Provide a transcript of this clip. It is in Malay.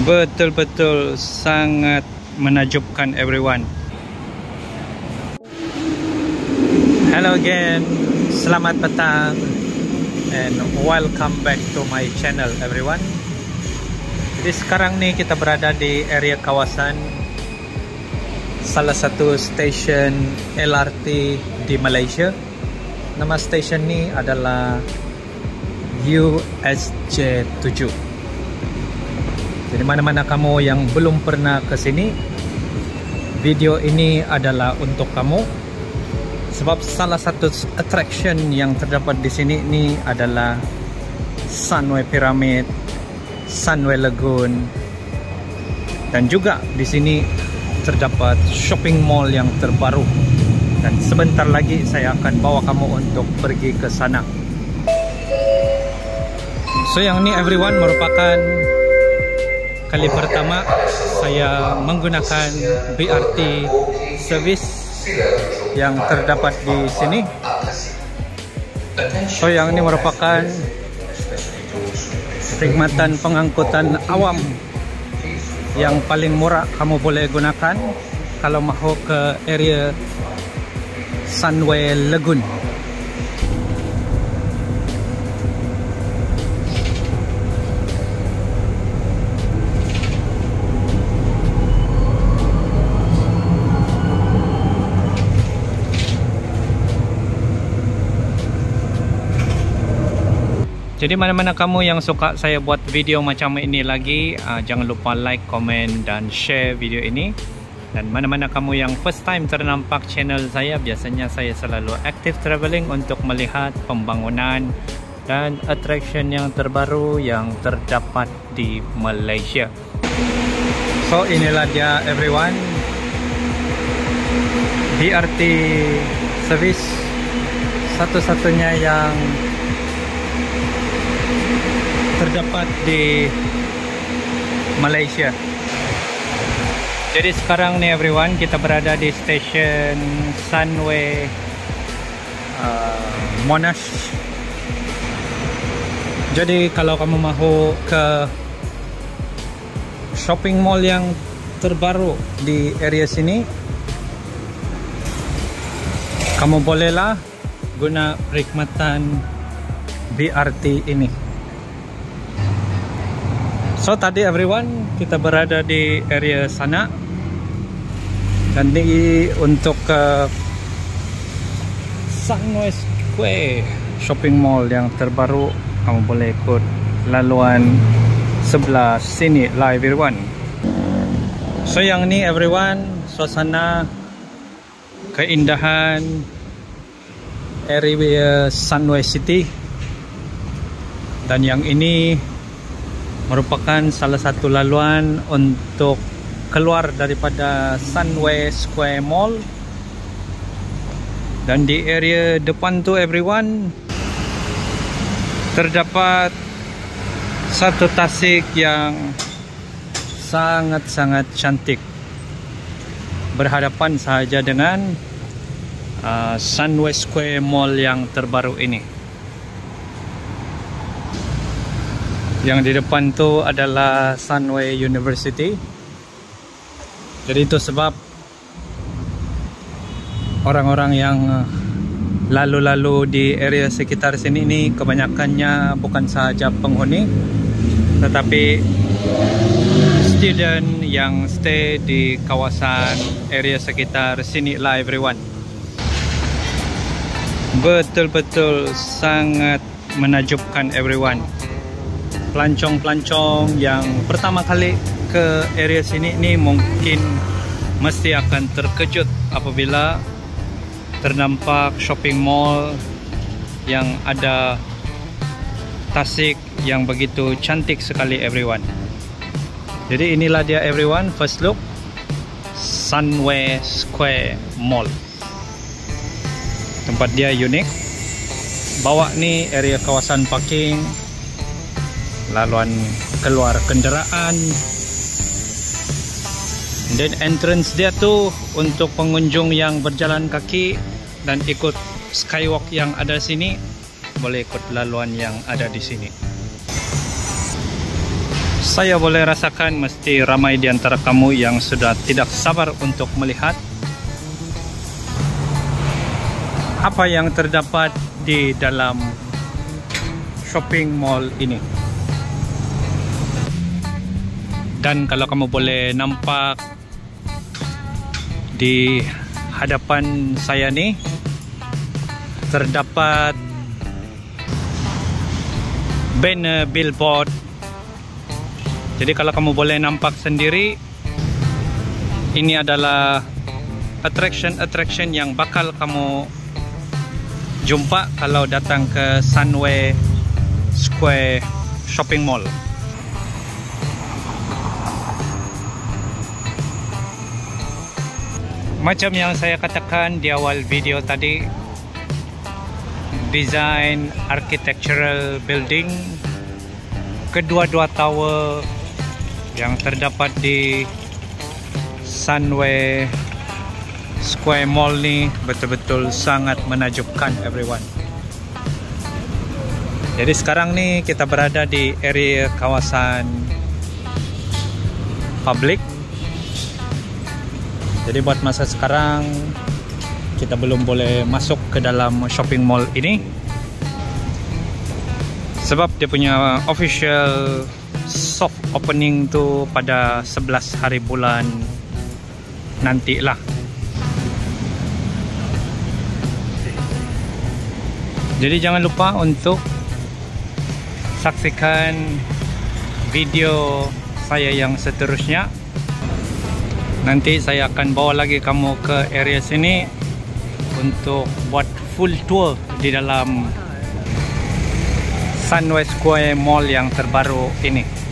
Betul-betul sangat menakjubkan everyone. Hello again, selamat petang and welcome back to my channel everyone. Jadi sekarang nih kita berada di area kawasan salah satu stesen LRT di Malaysia. Nama stesen ni adalah USJ 7. Jadi mana-mana kamu yang belum pernah ke sini, video ini adalah untuk kamu. Sebab salah satu attraction yang terdapat di sini ni adalah Sunway Pyramid, Sunway Lagoon, dan juga di sini terdapat shopping mall yang terbaru. Dan sebentar lagi saya akan bawa kamu untuk pergi ke sana. So yang ni everyone merupakan kali pertama saya menggunakan BRT service yang terdapat di sini. So yang ini merupakan perkhidmatan pengangkutan awam yang paling murah kamu boleh gunakan kalau mahu ke area Sunway Lagoon. Jadi mana-mana kamu yang suka saya buat video macam ini lagi, jangan lupa like, komen dan share video ini. Dan mana-mana kamu yang first time ternampak channel saya, biasanya saya selalu active traveling untuk melihat pembangunan dan attraction yang terbaru yang terdapat di Malaysia. So inilah dia everyone, BRT service satu-satunya yang terdapat di Malaysia. Jadi sekarang ni everyone, kita berada di stesen Sunway Monash. Jadi kalau kamu mahu ke shopping mall yang terbaru di area sini, kamu bolehlah guna perkhidmatan BRT ini. So tadi everyone, kita berada di area sana. Dan ini untuk Sunway Square shopping mall yang terbaru. Kamu boleh ikut laluan sebelah sini lah everyone. So yang ni everyone, suasana keindahan area Sunway City. Dan yang ini merupakan salah satu laluan untuk keluar daripada Sunway Square Mall. Dan di area depan tu everyone, terdapat satu tasik yang sangat-sangat cantik, berhadapan sahaja dengan Sunway Square Mall yang terbaru ini. Yang di depan tu adalah Sunway University. Jadi itu sebab orang-orang yang lalu-lalu di area sekitar sini ni kebanyakannya bukan sahaja penghuni, tetapi student yang stay di kawasan area sekitar sini lah everyone. Betul-betul sangat menakjubkan everyone. Pelancong-pelancong yang pertama kali ke area sini ni mungkin mesti akan terkejut apabila ternampak shopping mall yang ada tasik yang begitu cantik sekali everyone. Jadi inilah dia everyone, first look Sunway Square Mall. Tempat dia unik. Bawah ni area kawasan parking, laluan keluar kenderaan, dan entrance dia tu untuk pengunjung yang berjalan kaki dan ikut skywalk yang ada sini, boleh ikut laluan yang ada di sini. Saya boleh rasakan mesti ramai di antara kamu yang sudah tidak sabar untuk melihat apa yang terdapat di dalam shopping mall ini. Dan kalau kamu boleh nampak di hadapan saya ni terdapat banner billboard. Jadi kalau kamu boleh nampak sendiri, ini adalah attraction yang bakal kamu jumpa kalau datang ke Sunway Square Shopping Mall. Macam yang saya katakan di awal video tadi, design architectural building kedua-dua tower yang terdapat di Sunway Square Mall ni betul-betul sangat menakjubkan everyone. Jadi sekarang ni kita berada di area kawasan public. Jadi buat masa sekarang kita belum boleh masuk ke dalam shopping mall ini sebab dia punya official soft opening tu pada 11 hari bulan nantilah. Jadi jangan lupa untuk saksikan video saya yang seterusnya. Nanti saya akan bawa lagi kamu ke area sini untuk buat full tour di dalam Sunway Square Mall yang terbaru ini.